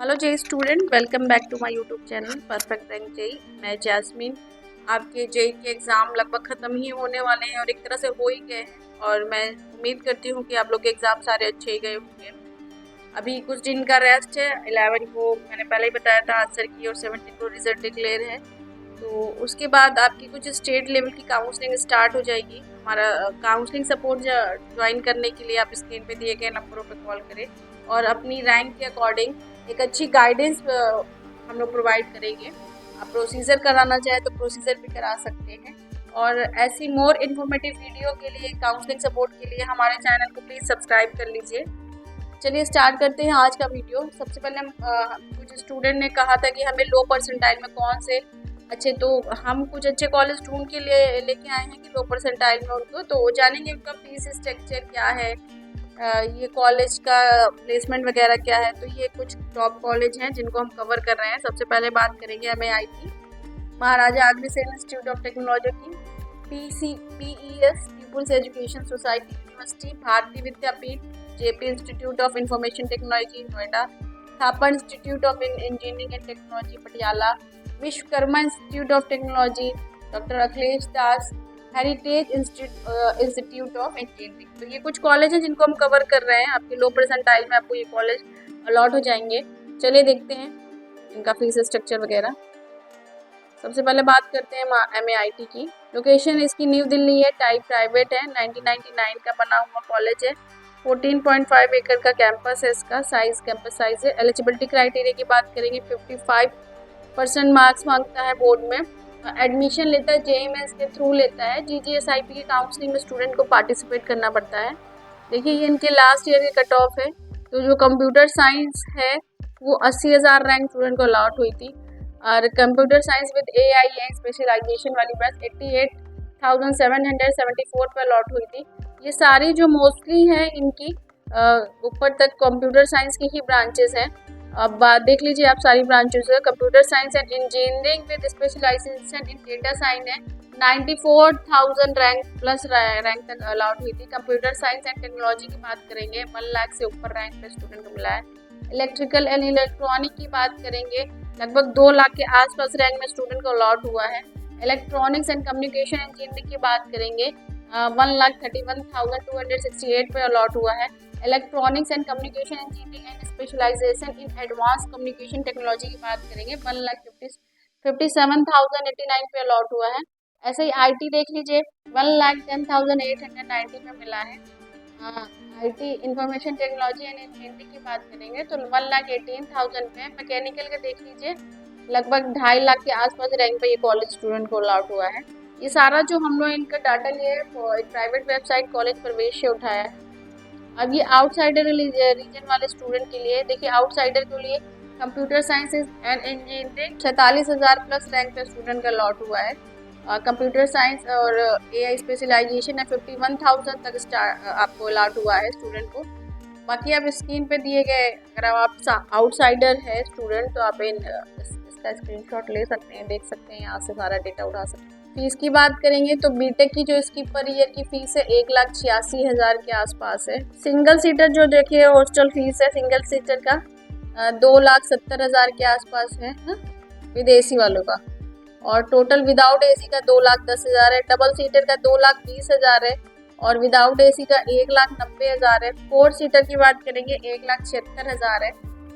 Hello JEE student, welcome back to my YouTube channel perfect rank JEE. मैं Jasmine. आपके JEE के exam लगभग ख़त्म ही होने वाले हैं और एक तरह से हो ही गए हैं और मैं उम्मीद करती हूँ कि आप लोग के एग्ज़ाम सारे अच्छे ही गए होंगे। अभी कुछ दिन का रेस्ट है। 11 को मैंने पहले ही बताया था आंसर की और 17 को रिजल्ट डिक्लेयर है। तो उसके बाद आपकी कुछ स्टेट लेवल की काउंसलिंग स्टार्ट हो जाएगी। हमारा काउंसलिंग सपोर्ट ज्वाइन करने के लिए आप स्क्रीन पे दिए गए नंबरों पे कॉल करें और अपनी रैंक के अकॉर्डिंग एक अच्छी गाइडेंस हम लोग प्रोवाइड करेंगे। आप प्रोसीजर कराना चाहे तो प्रोसीजर भी करा सकते हैं। और ऐसी मोर इन्फॉर्मेटिव वीडियो के लिए, काउंसलिंग सपोर्ट के लिए हमारे चैनल को प्लीज़ सब्सक्राइब कर लीजिए। चलिए स्टार्ट करते हैं आज का वीडियो। सबसे पहले कुछ स्टूडेंट ने कहा था कि हमें लो परसेंटाइल में कौन से अच्छे, तो हम कुछ अच्छे कॉलेज ढूंढ के लिए लेके आए हैं कि लो परसेंटाइल में उनको, तो जानेंगे उनका फीस स्ट्रक्चर क्या है, ये कॉलेज का प्लेसमेंट वगैरह क्या है। तो ये कुछ टॉप कॉलेज हैं जिनको हम कवर कर रहे हैं। सबसे पहले बात करेंगे MIT, Maharaja Agrasen institute of technology की, PES people's education society university, Bharati Vidyapeeth, JP institute of information technology Noida, Thapar institute of engineering and technology Patiala, Vishwakarma institute of technology doctor Akhilesh Das, heritage institute of engineering. तो ये कुछ कॉलेज हैं जिनको हम कवर कर रहे हैं। आपके लो परसेंटाइल में आपको ये कॉलेज अलॉट हो जाएंगे। चलिए देखते हैं इनका फीस स्ट्रक्चर वगैरह। सबसे पहले बात करते हैं MIT की। लोकेशन इसकी न्यू दिल्ली है, टाइप प्राइवेट है, 1999 का बना हुआ कॉलेज है, 14.5 एकड़ का कैंपस है इसका, कैंपस साइज है। एलिजिबिलिटी क्राइटेरिया की बात करेंगे, 55% मार्क्स मांगता है बोर्ड में। एडमिशन लेता है JEE मेंस के थ्रू लेता है। GGSIP की काउंसलिंग में स्टूडेंट को पार्टिसिपेट करना पड़ता है। देखिए ये इनके लास्ट ईयर की कट ऑफ है। तो जो कंप्यूटर साइंस है वो 80,000 रैंक स्टूडेंट को अलॉट हुई थी, और computer science with AI specialisation वाली बैच 88,774 पर अलॉट हुई थी। ये सारी जो मोस्टली हैं इनकी ऊपर तक कंप्यूटर साइंस की ही ब्रांचेस हैं। अब बात देख लीजिए आप सारी ब्रांचेस है। Computer science and engineering with specialisation in data science है, 94,000 रैंक प्लस रैंक तक अलॉट हुई थी। कंप्यूटर साइंस एंड टेक्नोलॉजी की बात करेंगे, 1 लाख से ऊपर रैंक पे स्टूडेंट को मिला है। इलेक्ट्रिकल एंड इलेक्ट्रॉनिक की बात करेंगे, लगभग 2 लाख के आसपास रैंक में स्टूडेंट को अलॉट हुआ है। इलेक्ट्रॉनिक्स एंड कम्युनिकेशन इंजीनियरिंग की बात करेंगे, 1,31,268 पे अलॉट हुआ है। Electronics and communication engineering and specialisation in advance communication technology की बात करेंगे, 1,57,089 पे अलॉट हुआ है। ऐसे ही IT देख लीजिए, 1,10,890 पे मिला है। IT information technology and engineering की बात करेंगे तो 1,18,000 पे। मैकेनिकल का देख लीजिए, लगभग 2.5 लाख के आसपास रैंक पे ये कॉलेज स्टूडेंट को अलॉट हुआ है। ये सारा जो हम लोग इनका डाटा लिए एक प्राइवेट वेबसाइट कॉलेज प्रवेश से उठाया है। अब ये आउटसाइडर रीजन वाले स्टूडेंट के लिए देखिए, आउटसाइडर के लिए computer science and engineering 46,000 plus rank पे स्टूडेंट का अलॉट हुआ है। कंप्यूटर साइंस और AI स्पेशलाइजेशन है, 51,000 तक आपको अलॉट हुआ है स्टूडेंट को। बाकी आप स्क्रीन पे दिए गए, अगर आप आउटसाइडर है स्टूडेंट तो आप इसका स्क्रीनशॉट ले सकते हैं, देख सकते हैं, यहाँ से सारा डेटा उठा सकते हैं। फीस की बात करेंगे तो बीटेक की जो इसकी पर ईयर की फीस है 1,86,000 के आसपास है। सिंगल सीटर जो देखिए हॉस्टल फीस है सिंगल सीटर का 2,70,000 के आसपास है, विदेशी वालों का। और टोटल विदाउट AC का 2,10,000 है, डबल सीटर का 2,20,000 है और विदाउट AC का 1,90,000 है। 4 सीटर की बात करेंगे 1,76,000 है।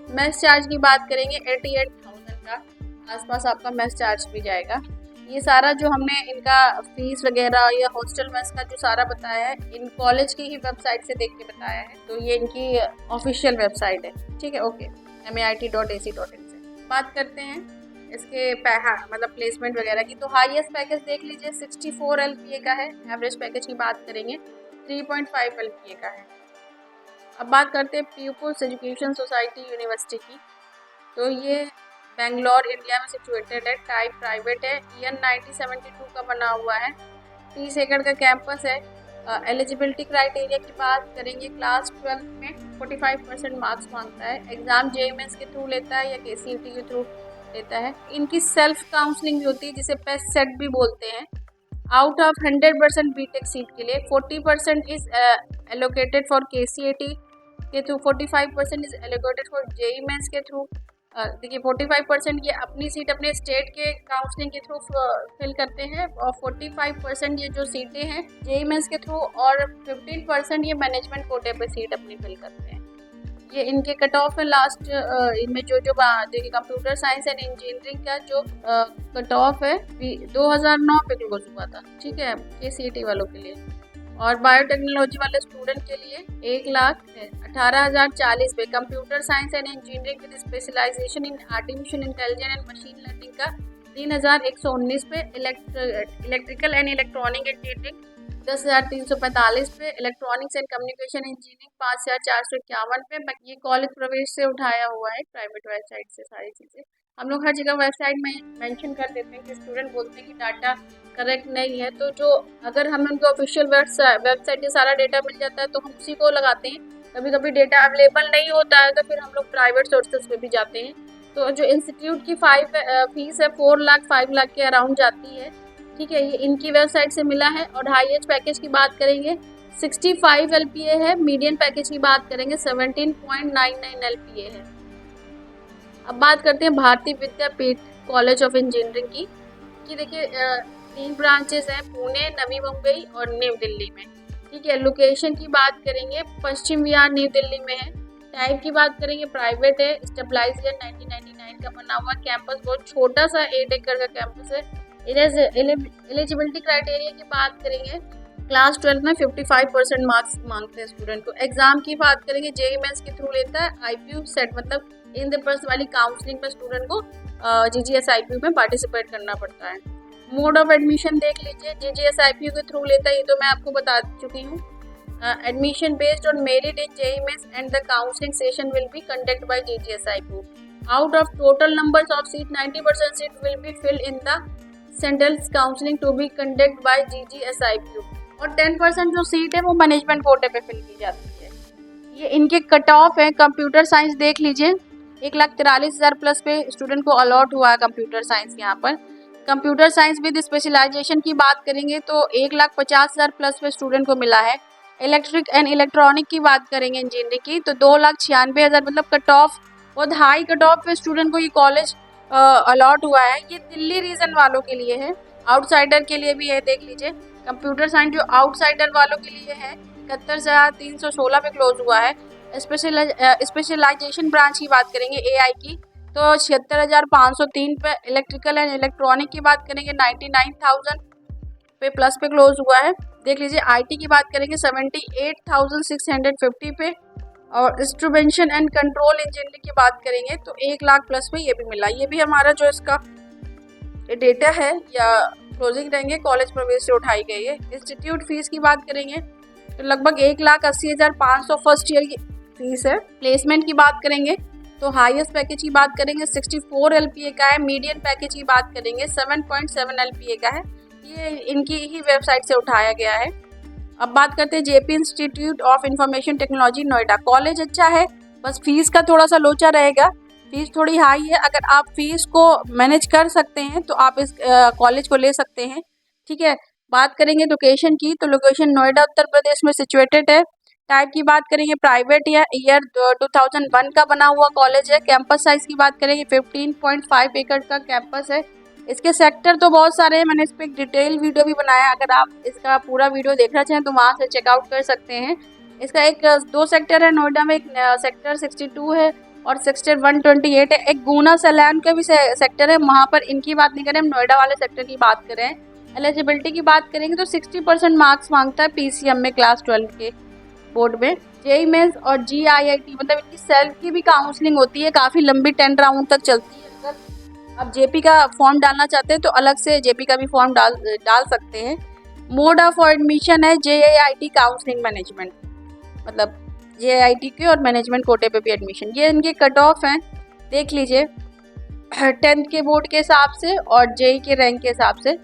मेस चार्ज की बात करेंगे 88,000 का आसपास आपका मेस चार्ज भी जाएगा। ये सारा जो हमने इनका फीस वगैरह या हॉस्टल मेस का जो सारा बताया है इन कॉलेज की ही वेबसाइट से देख के बताया है, तो ये इनकी ऑफिशियल वेबसाइट है, ठीक है। ओके, MIT.ac.in से बात करते हैं इसके मतलब प्लेसमेंट वगैरह की। तो हाईएस्ट पैकेज देख लीजिए 64 LPA का है। एवरेज पैकेज की बात करेंगे 3.5 LPA का है। अब बात करते हैं पीपुल्स एजुकेशन सोसाइटी यूनिवर्सिटी की। तो ये बेंगलोर इंडिया में सिचुएटेड है, टाइप प्राइवेट है, ईयर 1972 का बना हुआ है, 30 एकड़ का कैंपस है। एलिजिबिलिटी क्राइटेरिया की बात करेंगे, क्लास 12 में 45% मार्क्स मांगता है। एग्जाम JEE मेंस के थ्रू लेता है या KCET के थ्रू लेता है। इनकी सेल्फ काउंसलिंग भी होती है जिसे पेस्ट सेट भी बोलते हैं। आउट ऑफ 100% बीटेक सीट के लिए 40% इज एलोकेटेड फॉर KCET के through, 45% is allocated for JEE mains के थ्रू, देखिए 45% ये अपनी सीट अपने स्टेट के काउंसलिंग के थ्रू फिल करते हैं और 45% ये जो सीटें हैं जेईई मेंस के थ्रू और 15% ये मैनेजमेंट कोटे पे सीट अपनी फिल करते हैं। ये इनके कट ऑफ है लास्ट इनमें जो देखिए कंप्यूटर साइंस एंड इंजीनियरिंग का जो कट ऑफ है 2009 पे क्लोज हुआ था, ठीक है, ये सीईटी वालों के लिए। और बायोटेक्नोलॉजी वाले स्टूडेंट के लिए 1,18,040 पे, computer science and engineering with specialisation in artificial intelligence and machine learning का 3,119 पे, इलेक्ट्रिकल एंड इलेक्ट्रॉनिक इंजीनियरिंग 10,345 पे, इलेक्ट्रॉनिक्स एंड कम्युनिकेशन इंजीनियरिंग 5,451 पे। ये कॉलेज प्रवेश से उठाया हुआ है, प्राइवेट वेबसाइट से सारी चीज़ें। हम लोग हर जगह वेबसाइट में मेंशन कर देते हैं कि स्टूडेंट बोलते हैं कि डाटा करेक्ट नहीं है, तो जो अगर हमें उनके ऑफिशियल वेबसाइट से सारा डेटा मिल जाता है तो हम उसी को लगाते हैं। कभी कभी डेटा अवेलेबल नहीं होता है तो फिर हम लोग प्राइवेट सोर्सेज पे भी जाते हैं। तो जो इंस्टीट्यूट की फीस है 4 लाख 5 लाख के अराउंड जाती है, ठीक है, ये इनकी वेबसाइट से मिला है। और हाईएस्ट पैकेज की बात करेंगे 65 LPA है, मीडियम पैकेज की बात करेंगे 17.99 LPA है। अब बात करते हैं भारतीय विद्यापीठ कॉलेज ऑफ इंजीनियरिंग की, कि देखिए 3 ब्रांचेस हैं, पुणे, नवी मुंबई और न्यू दिल्ली में, ठीक है। लोकेशन की बात करेंगे पश्चिम विहार न्यू दिल्ली में है। टाइप की बात करेंगे प्राइवेट है, स्टेबलाइज ईयर 1999 का बना हुआ। कैंपस बहुत छोटा सा 8 एकड़ का कैंपस है। एलिजिबिलिटी क्राइटेरिया की बात करेंगे क्लास 12 में 55% मार्क्स मांगते हैं स्टूडेंट को। एग्जाम की बात करेंगे जेईई मेंस के थ्रू लेता है, आईपीयू सेट मतलब इन द पर्सन वाली काउंसलिंग पर स्टूडेंट को जीजीएस आईपीयू में पार्टिसिपेट करना पड़ता है। मोड ऑफ एडमिशन देख लीजिए, जीजीएस आईपीयू के थ्रू लेता है, ये तो मैं आपको बता चुकी हूँ। Admission based on merit in JEE mains and the counselling session will be conduct by GGS IPU. Out of total numbers of seat 90% seat will be filled in the central counselling to be conduct by GGS IPU. और 10% जो seat है वो management कोटे पे fill की जाती है। ये इनके कट ऑफ है। कंप्यूटर साइंस देख लीजिए, 1,43,000 प्लस पे स्टूडेंट को अलॉट हुआ है कंप्यूटर साइंस। यहाँ पर कंप्यूटर साइंस विद स्पेशलाइजेशन की बात करेंगे तो 1,50,000 प्लस पे स्टूडेंट को मिला है। इलेक्ट्रिक एंड इलेक्ट्रॉनिक की बात करेंगे इंजीनियरिंग की तो 2,96,000, मतलब कट ऑफ बहुत हाई कट ऑफ पे स्टूडेंट को ये कॉलेज अलॉट हुआ है। ये दिल्ली रीजन वालों के लिए है, आउटसाइडर के लिए भी है। देख लीजिए कंप्यूटर साइंस जो आउटसाइडर वालों के लिए है 71,316 पे क्लोज हुआ है। स्पेशलाइजेशन ब्रांच की बात करेंगे एआई की तो 76,503 पे। इलेक्ट्रिकल एंड इलेक्ट्रॉनिक की बात करेंगे 99,000 पे प्लस पे क्लोज हुआ है। देख लीजिए आईटी की बात करेंगे 78,650 पे। और इंस्ट्रूमेंटेशन एंड कंट्रोल इंजीनियरिंग की बात करेंगे तो 1 लाख प्लस पे ये भी मिला। ये भी हमारा जो इसका डेटा है या क्लोजिंग रहेंगे कॉलेज प्रवेश से उठाई गई है। इंस्टीट्यूट फीस की बात करेंगे तो लगभग 1,80,500 फर्स्ट ईयर की फीस है। प्लेसमेंट की बात करेंगे तो हाईएस्ट पैकेज की बात करेंगे 64 LPA का है। मीडियम पैकेज की बात करेंगे 7.7 LPA का है। ये इनकी ही वेबसाइट से उठाया गया है। अब बात करते हैं JP institute of information technology Noida. College अच्छा है, बस फीस का थोड़ा सा लोचा रहेगा, फीस थोड़ी हाई है। अगर आप फीस को मैनेज कर सकते हैं तो आप इस कॉलेज को ले सकते हैं, ठीक है। बात करेंगे लोकेशन की तो लोकेशन नोएडा उत्तर प्रदेश में सिचुएटेड है। टाइप की बात करेंगे प्राइवेट या ईयर 2001 का बना हुआ कॉलेज है। कैंपस साइज की बात करेंगे 15.5 एकड़ का कैंपस है। इसके सेक्टर तो बहुत सारे हैं, मैंने इस पर एक डिटेल वीडियो भी बनाया, अगर आप इसका पूरा वीडियो देखना चाहें तो वहाँ से चेकआउट कर सकते हैं। इसका एक 2 सेक्टर है नोएडा में, एक सेक्टर 62 है और सेक्टर 128 है। एक गुना सैलान का भी सेक्टर है, वहाँ पर इनकी बात नहीं करें, हम नोएडा वाले सेक्टर की बात करें। एलिजिबिलिटी की बात करेंगे तो 60% मार्क्स मांगता है PCM में क्लास 12 के बोर्ड में। जेईई मेंस और GIIT मतलब इनकी सेल्फ की भी काउंसलिंग होती है, काफ़ी लंबी 10 राउंड तक चलती है। अगर आप जेपी का फॉर्म डालना चाहते हैं तो अलग से जेपी का भी फॉर्म डाल सकते हैं। मोड ऑफ एडमिशन है JIIT काउंसलिंग मैनेजमेंट, मतलब JIIT के और मैनेजमेंट कोटे पे भी एडमिशन। ये इनके कट ऑफ हैं, देख लीजिए 10th के बोर्ड के हिसाब से और जेईई के रैंक के हिसाब से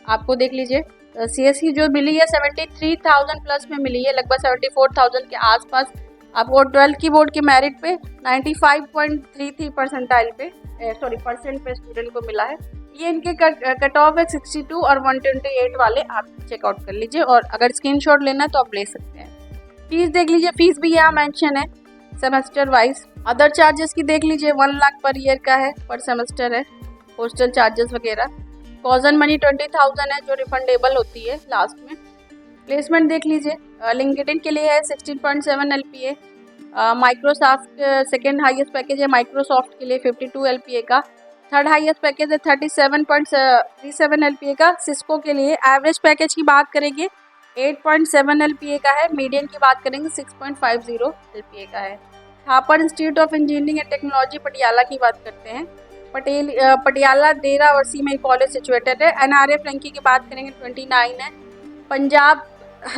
आपको देख लीजिए। CSE जो मिली है 73,000 प्लस में मिली है, लगभग 74,000 के आसपास। आपको 12th की बोर्ड के मेरिट पे 95.33 परसेंटाइल पे परसेंट पे स्टूडेंट को मिला है। ये इनके कट ऑफ है 62 और 128 वाले, आप चेकआउट कर लीजिए और अगर स्क्रीनशॉट लेना है तो आप ले सकते हैं। फीस देख लीजिए, फीस भी यहाँ मेंशन है सेमेस्टर वाइज। अदर चार्जेस की देख लीजिए, 1 लाख पर ईयर का है, पर सेमेस्टर है, हॉस्टल चार्जेस वगैरह। कॉजन मनी 20,000 है जो रिफंडेबल होती है लास्ट में। प्लेसमेंट देख लीजिए, लिंक्डइन के लिए है 16.7 LPA। Microsoft second highest package है माइक्रोसॉफ्ट के लिए 52 LPA का। थर्ड हाईएस्ट पैकेज है 37.37 LPA का सिस्को के लिए। एवरेज पैकेज की बात करेंगे 8.7 LPA का है। मीडियन की बात करेंगे 6.50 LPA का है। Thapar institute of engineering and technology Patiala की बात करते हैं। पटियाला डेरावसी में कॉलेज सिचुएटेड है। NRF रैंकिंग की बात करेंगे 29 है। पंजाब,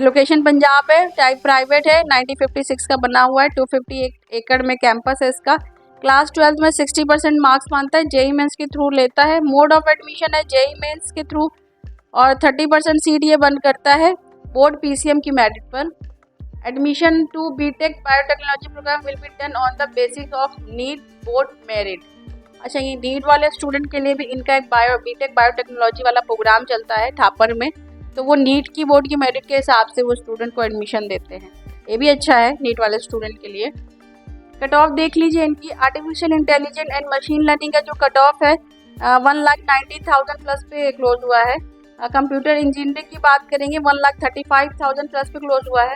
लोकेशन पंजाब है, टाइप प्राइवेट है, 1956 का बना हुआ है, 258 एकड़ में कैंपस है इसका। क्लास 12 में 60% मार्क्स मानता है, जेई मेंस के थ्रू लेता है। मोड ऑफ एडमिशन है जेई मेंस के थ्रू और 30% CDA बंद करता है बोर्ड PCM की मेरिट पर। Admission to BTech biotechnology programme will be done on the basis of NEET board merit. अच्छा, ये नीट वाले स्टूडेंट के लिए भी इनका एक बीटेक बायोटेक्नोलॉजी वाला प्रोग्राम चलता है थापर में, तो वो नीट की बोर्ड की मेरिट के हिसाब से वो स्टूडेंट को एडमिशन देते हैं। ये भी अच्छा है नीट वाले स्टूडेंट के लिए। कट ऑफ देख लीजिए इनकी, artificial intelligence and machine learning का जो कट ऑफ है 1,90,000 प्लस पे क्लोज हुआ है। कंप्यूटर इंजीनियरिंग की बात करेंगे 1,35,000 प्लस पे क्लोज हुआ है।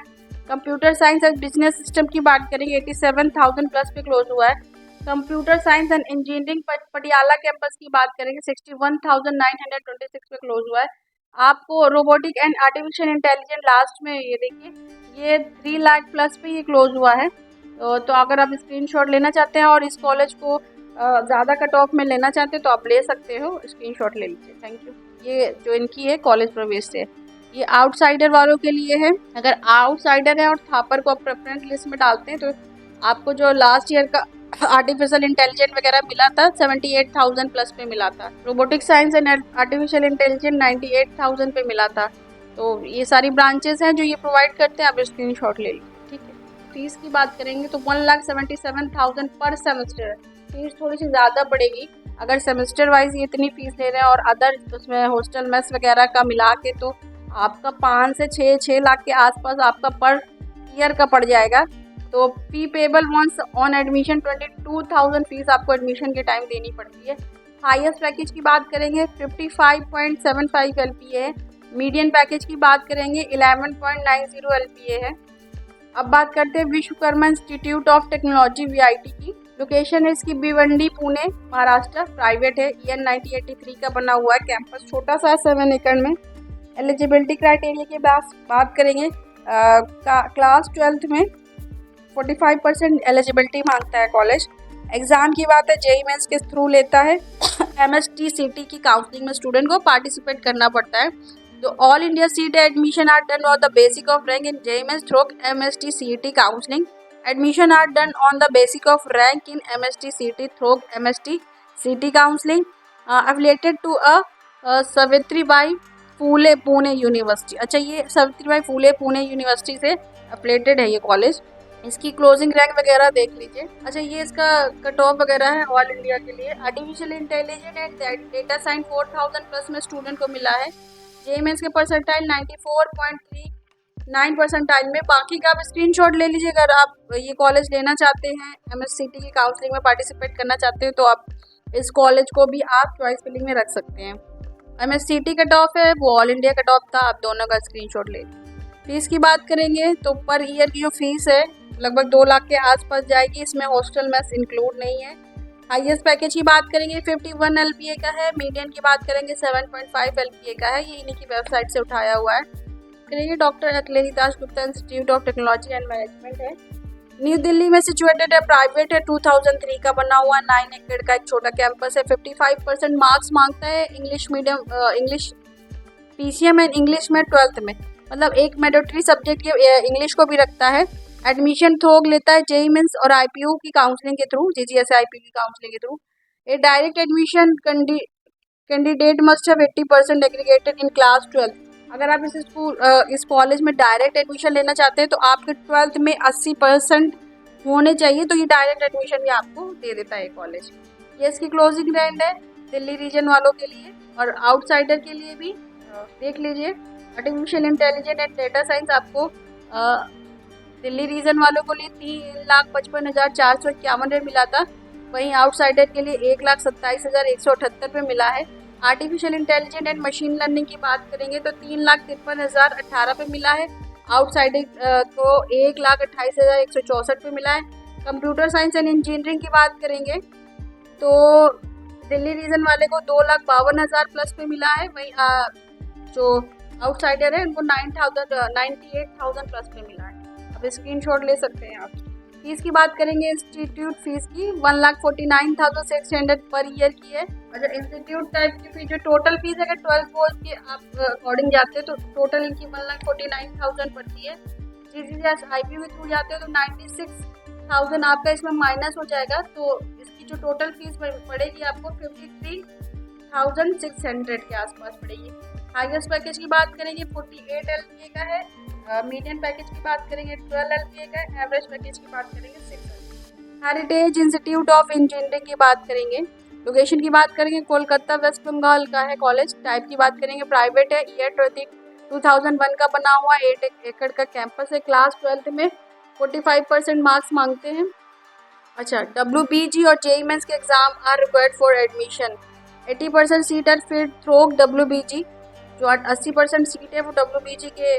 Computer science and business system की बात करेंगे 87,000 प्लस पे क्लोज हुआ है। Computer science and engineering Patiala campus की बात करेंगे 61,926 पे क्लोज हुआ है। आपको robotic and artificial intelligence last में ये देखिए ये 3 लाख प्लस पे ये क्लोज हुआ है। तो अगर आप स्क्रीनशॉट लेना चाहते हैं और इस कॉलेज को ज़्यादा कट ऑफ में लेना चाहते हैं तो आप ले सकते हो, स्क्रीनशॉट ले लीजिए। Thank you. ये जो इनकी है कॉलेज प्रवेश से, ये आउटसाइडर वालों के लिए है। अगर आउटसाइडर है और थापर को आप प्रेफरेंस लिस्ट में डालते हैं तो आपको जो लास्ट ईयर का आर्टिफिशियल इंटेलिजेंस वगैरह मिला था 78,000 प्लस पे मिला था। Robotic science and artificial intelligence 98,000 पे मिला था। तो ये सारी ब्रांचेस हैं जो ये प्रोवाइड करते हैं, आप स्क्रीनशॉट ले लीजिए। ठीक है, फीस की बात करेंगे तो 1,77,000 पर सेमेस्टर है। फीस थोड़ी सी ज़्यादा पड़ेगी, अगर सेमेस्टर वाइज ये इतनी फीस ले रहे हैं और अदर उसमें हॉस्टल मेस वगैरह का मिला के तो आपका 5 से 6 लाख के आसपास आपका पर ईयर का पड़ जाएगा। तो fee payable once on admission 22,000 fees आपको एडमिशन के टाइम देनी पड़ती है। हाईएस्ट पैकेज की बात करेंगे 55.75 LPA है। मीडियन पैकेज की बात करेंगे 11.90 LPA है। अब बात करते हैं Vishwakarma institute of technology VIT की। लोकेशन है इसकी भिवंडी पुणे महाराष्ट्र, प्राइवेट है, EN 1983 का बना हुआ है। कैंपस छोटा सा 7 एकड़ में। एलिजिबिलिटी क्राइटेरिया की बात करेंगे क्लास 12 में 45% एलिजिबिलिटी मांगता है कॉलेज। एग्ज़ाम की बात है जेई मेंस के थ्रू लेता है। MST CT की काउंसलिंग में स्टूडेंट को पार्टिसिपेट करना पड़ता है। तो all India seat admission are done on the basic of rank in JEE mains through MST CT counselling. Admission are done on the basic of rank in MST CT through MST CT counselling affiliated to Savitribai Phule Pune university. अच्छा, ये Savitribai Phule Pune university से affiliated है ये college. इसकी closing rank वगैरह देख लीजिए। अच्छा, ये इसका कट ऑफ वगैरह है ऑल इंडिया के लिए। Artificial intelligence and data science 4,000 plus में स्टूडेंट को मिला है। जेई मेंस के परसेंटाइल 94.39 परसेंटाइल में। बाकी का आप स्क्रीनशॉट ले लीजिए। अगर आप ये कॉलेज लेना चाहते हैं, MSCT की काउंसलिंग में पार्टिसिपेट करना चाहते हैं तो आप इस कॉलेज को भी आप चॉइस फिलिंग में रख सकते हैं। MSCT कट ऑफ है, वो ऑल इंडिया कट ऑफ था, आप दोनों का स्क्रीनशॉट ले लीजिए। फीस की बात करेंगे तो पर ईयर की जो फीस है लगभग 2 लाख के आसपास जाएगी। इसमें हॉस्टल मेस इंक्लूड नहीं है। हाईएस्ट पैकेज की बात करेंगे 51 LPA का है। मीडियन की बात करेंगे 7.5 LPA का है। ये इन्हीं की वेबसाइट से उठाया हुआ है। करेंगे doctor Akhilesh Das Gupta institute of technology and management है, न्यू दिल्ली में सिचुएटेड है, प्राइवेट है, 2003 का बना हुआ, 9 एकड़ का एक छोटा कैंपस है। 55% मार्क्स मांगता है English medium, English PCM and English में 12th में, मतलब एक मैंडेटरी सब्जेक्ट ये इंग्लिश को भी रखता है। एडमिशन थ्रू लेता है जेई मेंस और IPU की काउंसलिंग के थ्रू, GGS IPU की काउंसलिंग के through. A direct admission candidate must have 80% aggregated in class 12। अगर आप इस कॉलेज में डायरेक्ट एडमिशन लेना चाहते हैं तो आपके 12th में 80% होने चाहिए, तो ये डायरेक्ट एडमिशन भी आपको दे देता है कॉलेज। ये इसकी क्लोजिंग रेंज है दिल्ली रीजन वालों के लिए और आउटसाइडर के लिए भी देख लीजिए। Artificial intelligence and data science आपको दिल्ली रीजन वालों को लिए 3,55,451 रुपये मिला था, वहीं आउटसाइडर के लिए 1,27,178 रुपये मिला है। Artificial intelligence and machine learning की बात करेंगे तो 3,53,018 रुपये मिला है। आउटसाइडर को 1,28,164 रुपये मिला है। कंप्यूटर साइंस एंड इंजीनियरिंग की बात करेंगे तो दिल्ली रीजन वाले को 2,52,000 प्लस पे मिला है, वहीं जो आउटसाइडर है उनको 98,000 प्लस पे मिला है। अब स्क्रीनशॉट ले सकते हैं आप। फीस की बात करेंगे इंस्टीट्यूट फीस की 1,49,600 पर ईयर की है। अगर इंस्टीट्यूट टाइप की फीस जो टोटल फीस अगर 12 बोर्ड के आप अकॉर्डिंग जाते हैं तो टोटल इनकी 1,49,000 पड़ती है। GCS IB में थ्रू जाते हो तो 96,000 आपका इसमें माइनस हो जाएगा, तो इसकी जो टोटल फीस पड़ेगी आपको 53,600 के आसपास पड़ेगी। हाईएस्ट पैकेज की बात करेंगे 48 LPA का है, मीडियम पैकेज की बात करेंगे 12 LPA का है, एवरेज पैकेज की बात करेंगे 6 LPA। Heritage institute of engineering की बात करेंगे, लोकेशन की बात करेंगे कोलकाता वेस्ट बंगाल का है कॉलेज। टाइप की बात करेंगे प्राइवेट है, ईयर 2001 का बना हुआ, 8 एकड़ का कैंपस है। क्लास 12th में 45% मार्क्स मांगते हैं। अच्छा, WBG और JEE मेंस के exam are required for admission. 80% seat are filled through WBG, जो 80% सीट है वो WBG के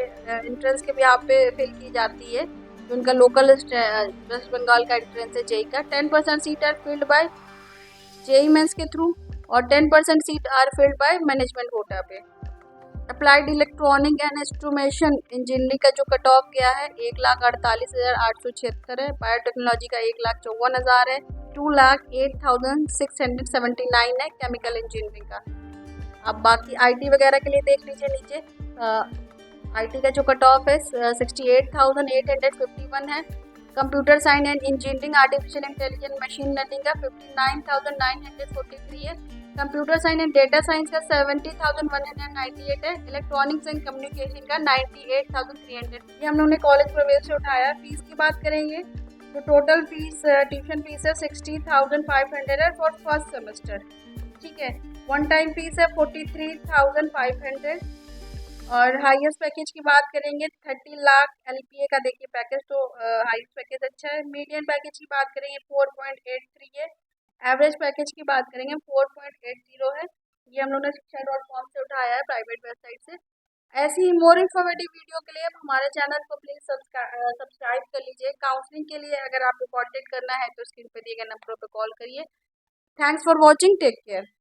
एंट्रेंस के भी यहाँ पे फिल की जाती है, जो उनका लोकल वेस्ट बंगाल का एंट्रेंस है JEE का। 10% seat are filled by JEE mains के थ्रू और 10% seat are filled by management quota पे। Applied electronic and instrumentation engineering का जो कट ऑफ गया है 1,48,876 है। बायोटेक्नोलॉजी का 1,54,000 है। 2,08,679 है केमिकल इंजीनियरिंग का। अब बाकी IT वगैरह के लिए देख लीजिए नीचे। IT का जो कट ऑफ है 68,851 है। Computer science and engineering artificial intelligence machine learning का 59,943 है। Computer science and data science का 70,198 है। इलेक्ट्रॉनिक्स एंड कम्युनिकेशन का 98,300। ये हम लोगों ने कॉलेज प्रवेश से उठाया। फीस की बात करेंगे तो टोटल फीस ट्यूशन फीस है 60,500 है फॉर फर्स्ट सेमेस्टर, ठीक है। वन टाइम फीस है 43,500 और हाईएस्ट पैकेज की बात करेंगे 30 लाख LPA का देखिए पैकेज, तो हाईएस्ट पैकेज अच्छा है। मीडियम पैकेज की बात करेंगे 4.83 है। एवरेज पैकेज की बात करेंगे 4.80 है। ये हम लोगों ने शिक्षा.com से उठाया है, प्राइवेट वेबसाइट से। ऐसी ही मोर इन्फॉर्मेटिव वीडियो के लिए आप हमारे चैनल को प्लीज़ सब्सक्राइब कर लीजिए। काउंसलिंग के लिए अगर आपको कॉन्टेक्ट करना है तो स्क्रीन पर दिए गए नंबरों पर कॉल करिए। Thanks for watching, take care.